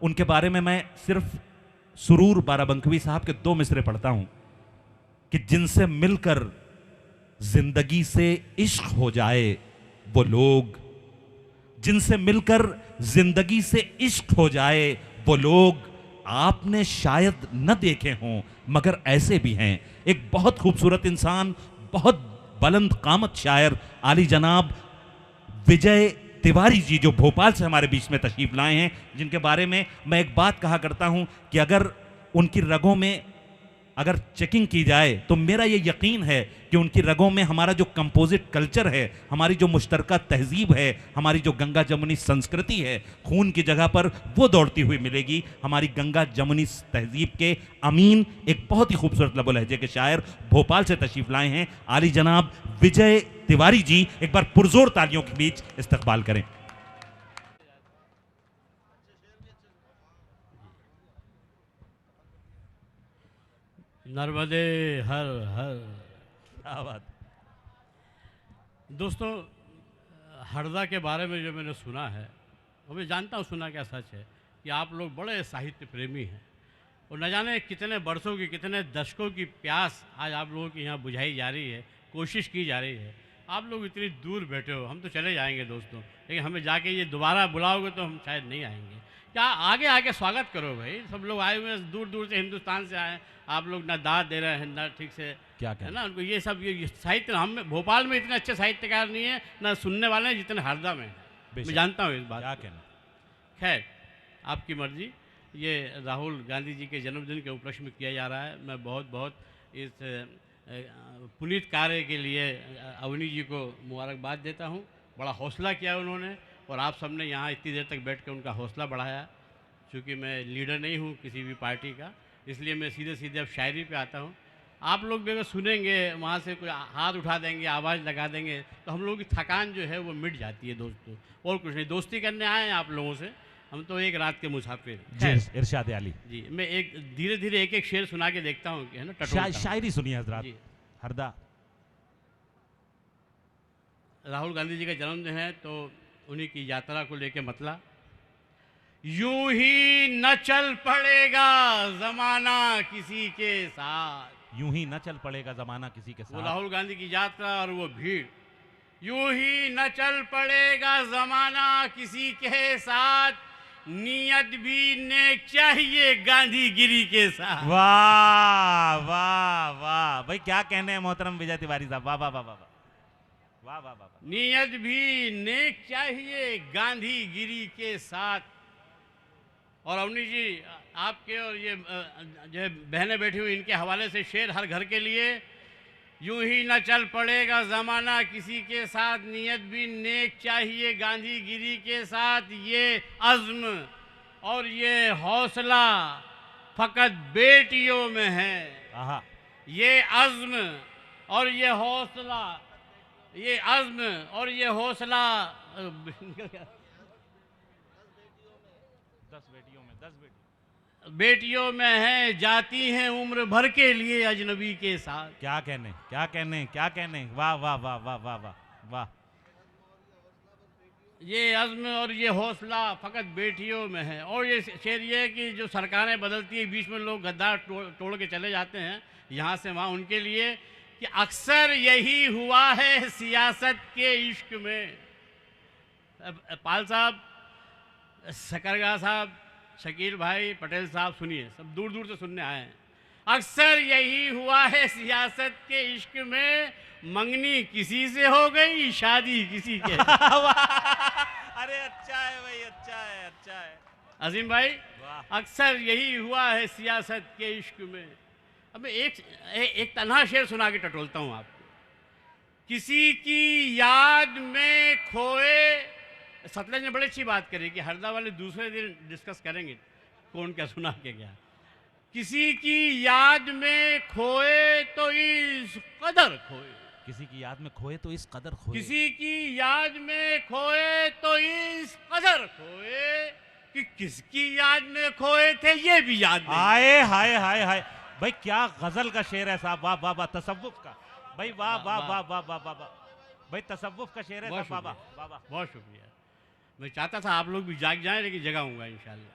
उनके बारे में मैं सिर्फ सुरूर बाराबंकवी साहब के 2 मिसरे पढ़ता हूं कि जिनसे मिलकर जिंदगी से इश्क हो जाए वो लोग, जिनसे मिलकर जिंदगी से इश्क हो जाए वो लोग आपने शायद न देखे हों मगर ऐसे भी हैं। एक बहुत खूबसूरत इंसान, बहुत बुलंद कामत शायर आली जनाब विजय तिवारी जी, जो भोपाल से हमारे बीच में तशरीफ लाए हैं, जिनके बारे में मैं एक बात कहा करता हूं कि अगर उनकी रगों में अगर चेकिंग की जाए तो मेरा ये यकीन है कि उनकी रगों में हमारा जो कंपोजिट कल्चर है, हमारी जो मुश्तरका तहजीब है, हमारी जो गंगा जमुनी संस्कृति है, खून की जगह पर वो दौड़ती हुई मिलेगी। हमारी गंगा जमुनी तहजीब के अमीन, एक बहुत ही खूबसूरत लबो लहजे के शायर भोपाल से तशरीफ लाए हैं, आली जनाब विजय तिवारी जी। एक बार पुरजोर तालियों के बीच इस्तकबाल करें। नर्मदे हर हर। क्या बात। दोस्तों, हरदा के बारे में जो मैंने सुना है, वो मैं जानता हूँ सुना क्या सच है कि आप लोग बड़े साहित्य प्रेमी हैं और न जाने कितने बरसों की, कितने दशकों की प्यास आज आप लोगों की यहाँ बुझाई जा रही है, कोशिश की जा रही है। आप लोग इतनी दूर बैठे हो, हम तो चले जाएंगे दोस्तों, लेकिन हमें जाके ये दोबारा बुलाओगे तो हम शायद नहीं आएंगे। क्या आगे आके स्वागत करो भाई, सब लोग आए हुए हैं, दूर दूर से हिंदुस्तान से आए, आप लोग ना दाद दे रहे हैं ना ठीक से, क्या है ना। उनको ये सब ये साहित्य, हम भोपाल में इतने अच्छे साहित्यकार नहीं है ना सुनने वाले हैं जितने हरदा में हैं। मैं जानता हूँ इस बात। क्या कहना। खैर, आपकी मर्जी। ये राहुल गांधी जी के जन्मदिन के उपलक्ष्य में किया जा रहा है। मैं बहुत बहुत इस पुनीत कार्य के लिए अवनी जी को मुबारकबाद देता हूँ। बड़ा हौसला किया उन्होंने और आप सबने यहाँ इतनी देर तक बैठ कर उनका हौसला बढ़ाया। चूँकि मैं लीडर नहीं हूँ किसी भी पार्टी का, इसलिए मैं सीधे सीधे अब शायरी पे आता हूँ। आप लोग भी अगर सुनेंगे, वहाँ से कोई हाथ उठा देंगे, आवाज़ लगा देंगे, तो हम लोगों की थकान जो है वो मिट जाती है दोस्तों। और कुछ नहीं, दोस्ती करने आए हैं आप लोगों से, हम तो एक रात के मुसाफिर। जी, इरशाद अली जी, मैं एक धीरे धीरे एक एक शेर सुना के देखता हूँ, है ना। शायरी सुनिए हजरात। हरदा। राहुल गांधी जी का जन्मदिन है तो उन्हीं की यात्रा को लेके मतला। यूं ही न चल पड़ेगा जमाना किसी के साथ। यूं ही न चल पड़ेगा जमाना किसी के वो साथ। राहुल गांधी की यात्रा और वो भीड़। यूं ही न चल पड़ेगा जमाना किसी के साथ, नियत भी नेक चाहिए गांधीगिरी के साथ। वाह वाह वाह भाई, क्या कहने हैं मोहतरम विजय तिवारी साहब। वाह वाह वाह वाह वाह वाह वाह। नियत भी नेक चाहिए गांधीगिरी के साथ। और अवनी जी, आपके और ये जो बहनें बैठी हुई, इनके हवाले से शेर हर घर के लिए। यूं ही न चल पड़ेगा ज़माना किसी के साथ, नियत भी नेक चाहिए गांधीगिरी के साथ। ये अज़्म और ये हौसला फ़कत बेटियों में है। ये अज़्म और ये हौसला, ये अज़्म और ये हौसला 10 बेटियों में है, जाती हैं उम्र भर के लिए अजनबी के साथ। क्या कहने, क्या कहने, क्या कहने। वाह वाह वाह वाह वाह वाह वाह। ये अज़्म और ये हौसला फ़कत बेटियों में है। और ये शेर ये है कि जो सरकारें बदलती है, बीच में लोग गद्दार तोड़ के चले जाते हैं यहाँ से वहाँ, उनके लिए कि अक्सर यही हुआ है सियासत के इश्क में। पाल साहब, सकरगा साहब, शकील भाई, पटेल साहब, सुनिए, सब दूर दूर से सुनने आए हैं। अक्सर यही हुआ है सियासत के इश्क में, मंगनी किसी से हो गई, शादी किसी के। अरे अच्छा है भाई, अच्छा है, अच्छा है अजीम भाई। अक्सर यही हुआ है सियासत के इश्क में। अब मैं एक तन्हा शेर सुना के टटोलता हूँ आपको। किसी की याद में खोए, सतलज ने बड़ी अच्छी बात करी कि हरदा वाले दूसरे दिन डिस्कस करेंगे कौन क्या सुना के गया। किसी की याद में खोए तो इस कदर खोए, किसी की याद में खोए तो इस कदर खोए, किसी की याद में खोए तो इस कदर खोए कि किसकी याद में खोए थे ये भी याद नहीं। आए हाय हाय हाय भाई, क्या गजल का शेर है साहब। वाह वाह वाह। तसव्वुफ का भाई, वाह वाह वाह वाह वाह वाह वाह भाई, तसव्वुफ का शेर है साहब। वाह वाह वाह। बहुत शुक्रिया। मैं चाहता था आप लोग भी जाग जाएं, लेकिन जगाऊंगा इंशाल्लाह।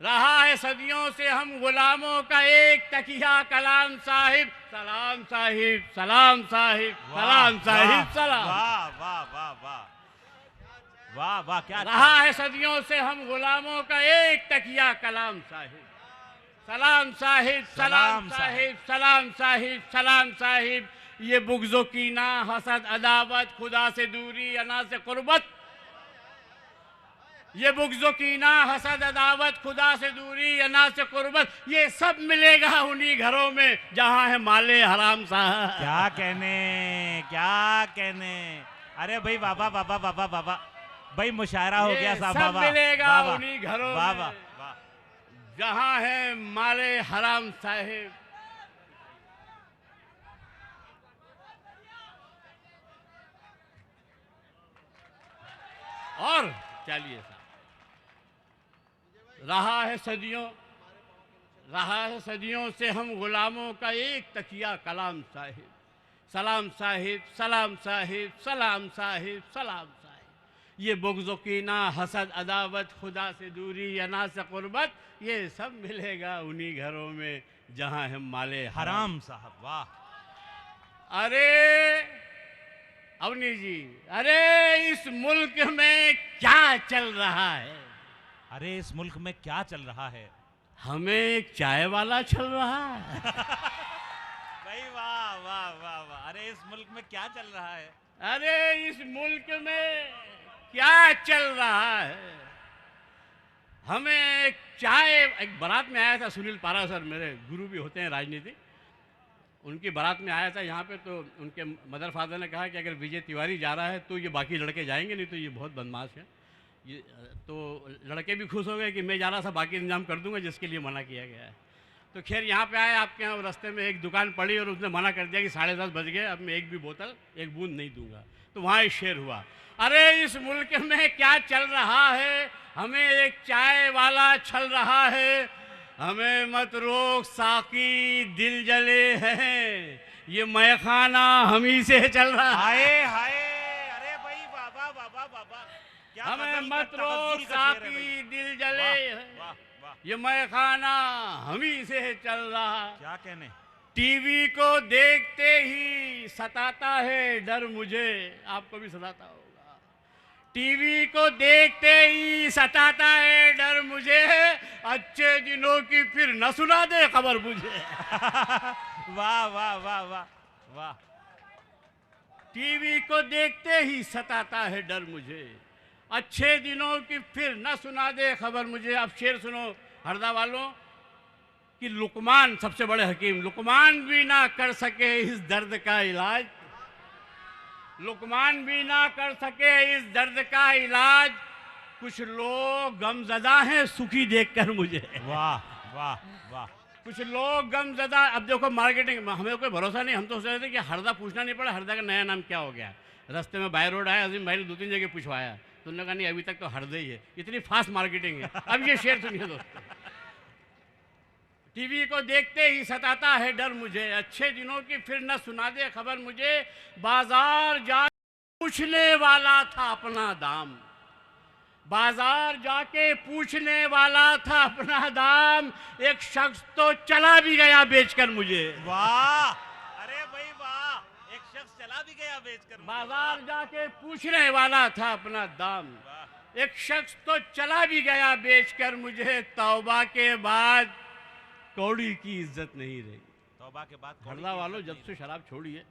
रहा है सदियों से हम गुलामों का एक तकिया कलाम साहिब, सलाम साहिब, सलाम साहिब, सलाम साहिब, सलाम। वाह वाह वाह वाह वाह वाह, क्या रहा है सदियों से हम गुलामों का एक तकिया कलाम साहिब, सलाम साहिब, सलाम साहिब, सलाम साहिब, सलाम साहिब। ये बुग़्ज़ो कीना, हसद, अदावत, खुदा से दूरी, अना से कुर्बत, ये बुग़्ज़ो कीना, हसद, अदावत, खुदा से दूरी, अना से कुर्बत, ये सब मिलेगा उन्हीं घरों में जहां है माले हराम साहब। क्या कहने, क्या कहने। अरे भाई बाबा बाबा बाबा बाबा भाई, मुशायरा हो गया साहब। सब बाबा मिलेगा उन्हीं घरों बाबा में जहां है माले हराम साहिब। और चलिए साहब, रहा है सदियों से हम गुलामों का एक तकिया कलाम साहिब, सलाम साहिब, सलाम साहिब, सलाम साहिब, सलाम साहिब। ये बुग़्ज़ो कीना, हसद, अदावत, खुदा से दूरी, अना से कुर्बत, ये सब मिलेगा उन्हीं घरों में जहां है माले हराम साहब। वाह। अरे अवनी जी, अरे इस मुल्क में क्या चल रहा है? अरे इस मुल्क में क्या चल रहा है? हमें एक चाय वाला चल रहा है। भाई वाह वाह वाह वाह। अरे इस मुल्क में क्या चल रहा है? अरे इस मुल्क में क्या चल रहा है? हमें एक चाय, एक बारात में आया था सुनील पारा सर, मेरे गुरु भी होते हैं राजनीति, उनकी बारात में आया था यहाँ पे, तो उनके मदर फादर ने कहा कि अगर विजय तिवारी जा रहा है तो ये बाकी लड़के जाएंगे, नहीं तो ये बहुत बदमाश है। ये तो लड़के भी खुश हो गए कि मैं जा रहा था, बाकी इंतजाम कर दूंगा जिसके लिए मना किया गया है। तो खैर यहाँ पे आए, आपके यहाँ रास्ते में एक दुकान पड़ी और उसने मना कर दिया कि 10:30 बज गए, अब मैं एक भी बोतल, एक बूंद नहीं दूंगा। तो वहाँ एक शेर हुआ, अरे इस मुल्क में क्या चल रहा है? हमें एक चाय वाला छल रहा है, हमें मत रोक साकी दिल जले हैं, ये मैखाना हम ही से चल रहा है। हाय हाय। अरे भाई बाबा बाबा बाबा, क्या हमें गजल मत का रोक तवज्जुल का शेर है साकी भाई। दिल जले वाह, हैं, वाह, वाह। ये मैखाना हम ही से चल रहा। क्या कहने। टीवी को देखते ही सताता है डर मुझे, आपको भी सताता होगा। टीवी को देखते ही सताता है डर मुझे, अच्छे दिनों की फिर न सुना दे खबर मुझे। वाह वाह वाह वाह वाह। टीवी को देखते ही सताता है डर मुझे, अच्छे दिनों की फिर न सुना दे खबर मुझे। अब शेर सुनो हरदा वालों कि लुकमान सबसे बड़े हकीम, लुकमान भी ना कर सके इस दर्द का इलाज, लुकमान भी ना कर सके इस दर्द का इलाज, कुछ लोग गमज़दा हैं सुखी देखकर मुझे। वाह वाह वाह। कुछ लोग गमज़दा। अब देखो मार्केटिंग, हमें कोई भरोसा नहीं, हम तो सोच रहे थे कि हरदा पूछना नहीं पड़ा, हरदा का नया नाम क्या हो गया। रास्ते में बाय रोड आया, अजीम भाई ने 2-3 जगह पूछवाया, तो उन्होंने कहा नहीं अभी तक तो हरदा ही है, इतनी फास्ट मार्केटिंग है। अब ये शेर सुनिए दोस्तों, टीवी को देखते ही सताता है डर मुझे, अच्छे दिनों की फिर न सुना दे खबर मुझे, बाजार जा पूछने वाला था अपना दाम, बाजार जाके पूछने वाला था अपना दाम, एक शख्स तो चला भी गया बेचकर मुझे। वाह। अरे भाई वाह, एक शख्स चला भी गया बेचकर मुझे। बाजार जाके पूछने वाला था अपना दाम, एक शख्स तो चला भी गया बेचकर मुझे, तौबा के बाद कौड़ी की इज्जत नहीं रही। तौबा के बाद हरदा वालों जब से शराब छोड़िए,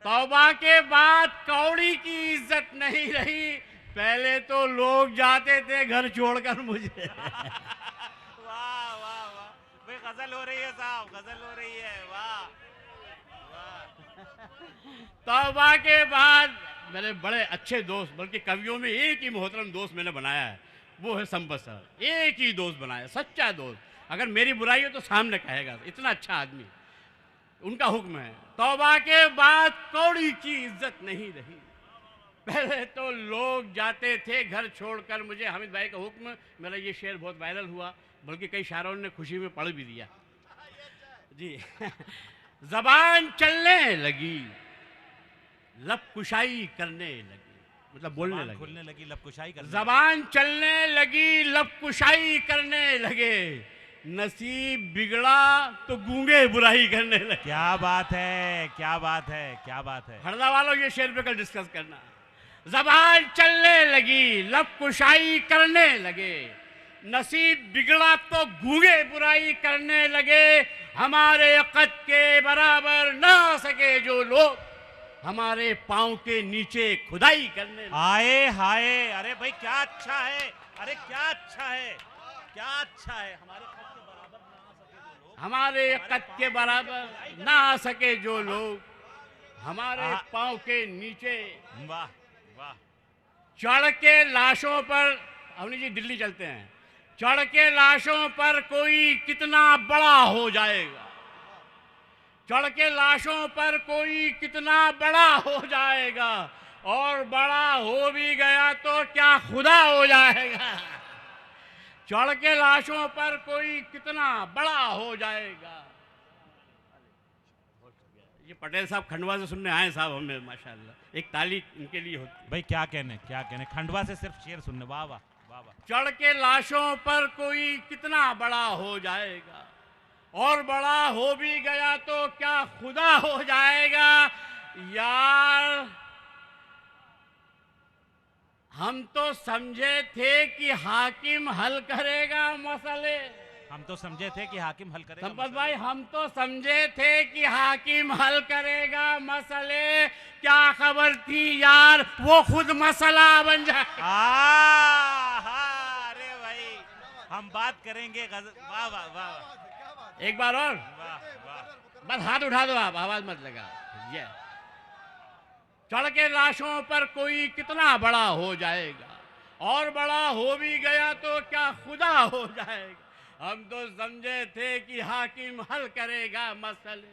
तौबा के बाद कौड़ी की इज्जत नहीं रही, पहले तो लोग जाते थे घर छोड़कर मुझे। वाह वाह वाह भाई, गजल हो रही है साहब, गजल हो रही है। वाह वाह। तौबा के बाद मेरे बड़े अच्छे दोस्त, बल्कि कवियों में एक ही मोहतरम दोस्त मैंने बनाया है, वो है संपत सर। एक ही दोस्त बनाया, सच्चा दोस्त, अगर मेरी बुराई हो तो सामने कहेगा, इतना अच्छा आदमी, उनका हुक्म है, तौबा के बाद कौड़ी की इज्जत नहीं रही, पहले तो लोग जाते थे घर छोड़कर मुझे। हामिद भाई का हुक्म, मेरा ये शेर बहुत वायरल हुआ, बल्कि कई शायरों ने खुशी में पढ़ भी दिया जी। जबान चलने लगी, लब कुशाई करने लगी, मतलब बोलने जबान लगे, खुलने लगी, लबकुशाई करने जबान चलने लगी, लबकुशाई करने लगे, नसीब बिगड़ा तो गूंगे बुराई करने लगे। क्या बात है, क्या बात है, क्या बात है। हरदा वालों ये शेर पे कल डिस्कस करना। जबान चलने लगी, लबकुशाई करने लगे, नसीब बिगड़ा तो गूंगे बुराई करने लगे, हमारे कद के बराबर ना सके जो लोग हमारे पांव के नीचे खुदाई करने लगे। आए हाय, अरे भाई क्या अच्छा है, अरे क्या अच्छा है, क्या अच्छा है। हमारे कद के बराबर ना आ सके जो लोग हमारे पांव के नीचे। वाह वाह। चढ़ के लाशों पर, अवनी जी दिल्ली चलते हैं, चढ़ के लाशों पर कोई कितना बड़ा हो जाएगा, चढ़ के लाशों पर कोई कितना बड़ा हो जाएगा, और बड़ा हो भी गया तो क्या खुदा हो जाएगा। चढ़ के लाशों पर कोई कितना बड़ा हो जाएगा। ये पटेल साहब खंडवा से सुनने आए साहब हमें, माशाल्लाह, एक ताली इनके लिए होती। भाई क्या कहने, क्या कहने, खंडवा से सिर्फ शेर सुनने। वाह वाह वाह वाह। चढ़ के लाशों पर कोई कितना बड़ा हो जाएगा, और बड़ा हो भी गया तो क्या खुदा हो जाएगा। यार हम तो समझे थे कि हाकिम हल करेगा मसले, हम तो समझे थे कि हाकिम हल करेगा संपत भाई, हम तो समझे थे कि हाकिम हल करेगा मसले, क्या खबर थी यार वो खुद मसला बन जाए। अरे भाई हम बात करेंगे वाह वाह वाह। एक बार और वाह वाह। बस हाथ उठा दो, आप आवाज मत लगा। ये चढ़ के लाशों पर कोई कितना बड़ा हो जाएगा, और बड़ा हो भी गया तो क्या खुदा हो जाएगा। हम तो समझे थे कि हाकिम हल करेगा मसले,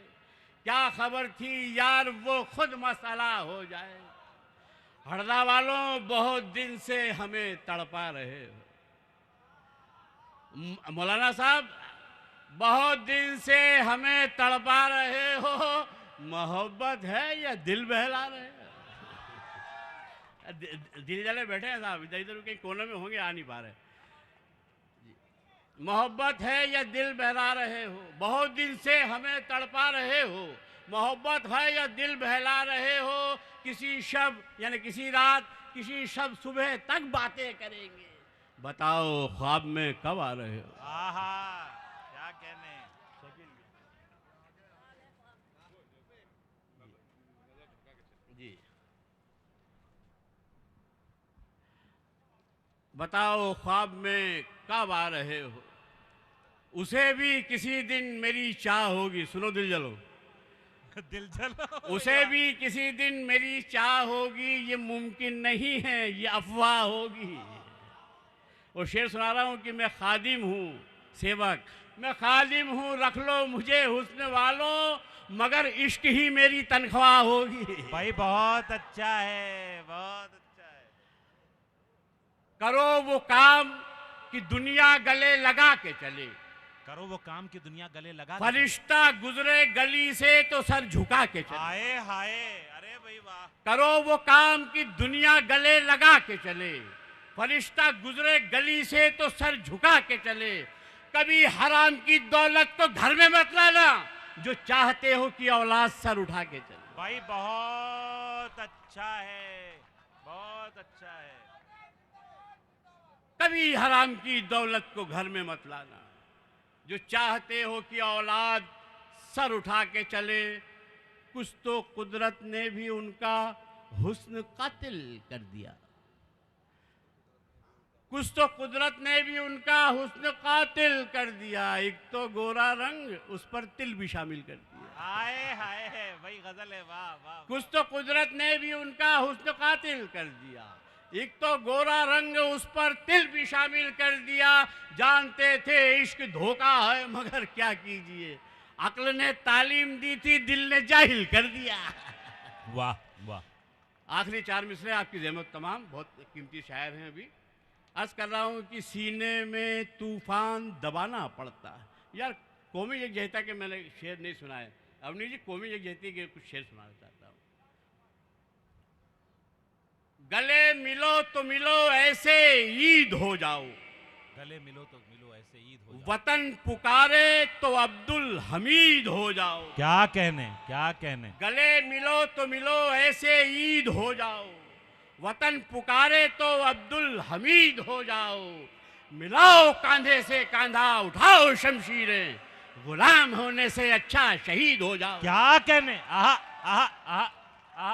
क्या खबर थी यार वो खुद मसला हो जाएगा। हरदा वालों बहुत दिन से हमें तड़पा रहे हो, मौलाना साहब बहुत दिन से हमें तड़पा रहे हो, मोहब्बत है या दिल बहला रहे हो। दिल जले बैठे हैं साहब, इधर इधर कहीं कोने में होंगे, आ नहीं पा रहे। मोहब्बत है या दिल बहला रहे हो, बहुत दिन से हमें तड़पा रहे हो, मोहब्बत है या दिल बहला रहे हो, किसी शब यानी किसी रात किसी शब सुबह तक बातें करेंगे, बताओ ख्वाब में कब आ रहे हो। आहा क्या कहने। जी बताओ ख्वाब में कब आ रहे हो, उसे भी किसी दिन मेरी चाह होगी। सुनो दिल जलो, दिल जलो। उसे भी किसी दिन मेरी चाह होगी, ये मुमकिन नहीं है ये अफवाह होगी। और शेर सुना रहा हूँ कि मैं खादिम हूँ सेवक, मैं खादिम हूँ रख लो मुझे हुस्न वालों, मगर इश्क ही मेरी तनख्वाह होगी। भाई बहुत अच्छा है, बहुत अच्छा है। करो वो काम कि दुनिया गले लगा के चले, करो वो काम की दुनिया गले लगा। फरिश्ता गुजरे गली से तो सर झुका के चले। हाय हाय, अरे भाई वाह। करो वो काम कि दुनिया गले लगा के चले, फरिश्ता गुजरे गली से तो सर झुका के चले, कभी हराम की दौलत को घर में मत लाना, जो चाहते हो कि औलाद सर उठा के चले। भाई बहुत अच्छा है, बहुत अच्छा है। कभी हराम की दौलत को घर में मत लाना, जो चाहते हो कि औलाद सर उठा के चले, कुछ तो कुदरत ने भी उनका हुस्न कातिल कर दिया, कुछ तो कुदरत ने भी उनका हुस्न कातिल कर दिया, एक तो गोरा रंग उस पर तिल भी शामिल कर दिया। हाय हाय भाई गजल है, वाह वाह। कुछ तो कुदरत ने भी उनका हुस्न कातिल कर दिया, एक तो गोरा रंग उस पर तिल भी शामिल कर दिया, जानते थे इश्क धोखा है मगर क्या कीजिए, अक्ल ने तालीम दी थी दिल ने जाहिल कर दिया। वाह वाह। आखिरी चार मिसरे आपकी ज़हमत तमाम, बहुत कीमती शायर हैं। अभी अर्ज कर रहा हूँ कि सीने में तूफान दबाना पड़ता है। यार कौमी यकजहती के मैंने शेर नहीं सुना है, अवनी जी कौमी यकजहती के कुछ शेर सुनाना चाहता हूँ। गले मिलो तो मिलो ऐसे ईद हो जाओ, गले मिलो तो मिलो ऐसे ईद हो जाओ। वतन पुकारे तो अब्दुल हमीद हो जाओ। क्या कहने, क्या कहने। गले मिलो तो मिलो ऐसे ईद हो जाओ, वतन पुकारे तो अब्दुल हमीद हो जाओ। मिलाओ कांधे से कांधा, उठाओ शमशीरें, गुलाम होने से अच्छा शहीद हो जाओ। क्या कहने। आहा आहा आहा आहा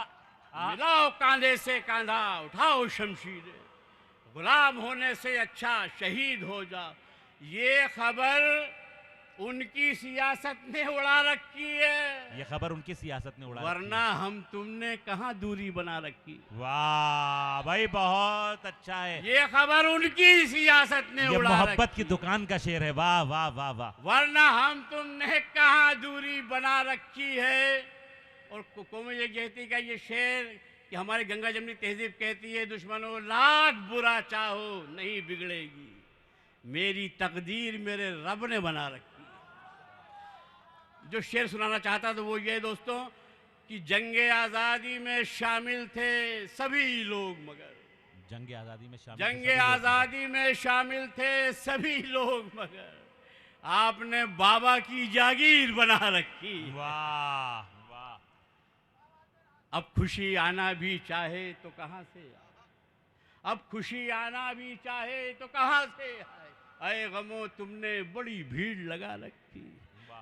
आहा। मिलाओ कांधे से कांधा, उठाओ शमशीरें, गुलाम होने से अच्छा शहीद हो जाओ। ये खबर उनकी सियासत ने उड़ा रखी है, ये खबर उनकी सियासत ने उड़ा वरना हम तुमने कहां दूरी बना रखी। वाह भाई, बहुत अच्छा है। ये खबर उनकी सियासत ने ये उड़ा मोहब्बत रखी, की दुकान का शेर है। वाह वाह वाह वाह। वरना हम तुमने कहां दूरी बना रखी है। और कौम ये कहती का ये शेर कि हमारी गंगा जमनी तहजीब कहती है, दुश्मनों लाख बुरा चाहो नहीं बिगड़ेगी, मेरी तकदीर मेरे रब ने बना रखी। जो शेर सुनाना चाहता तो वो ये दोस्तों कि जंगे आज़ादी में शामिल थे सभी लोग, मगर जंगे आज़ादी में शामिल जंगे आज़ादी में शामिल थे सभी लोग, मगर आपने बाबा की जागीर बना रखी। वाह वाह। अब खुशी आना भी चाहे तो कहां से आए, अब खुशी आना भी चाहे तो कहां से आए, ऐ गमो तुमने बड़ी भीड़ लगा रखी।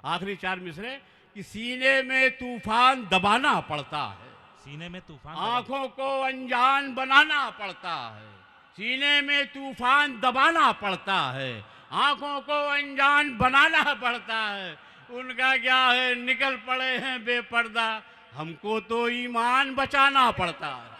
आखिरी चार मिसरे कि सीने में तूफान दबाना पड़ता है, सीने में तूफान, आंखों को अनजान बनाना पड़ता है, सीने में तूफान दबाना पड़ता है, आंखों को अनजान बनाना पड़ता है। उनका क्या है, निकल पड़े हैं बेपर्दा, हमको तो ईमान बचाना पड़ता है।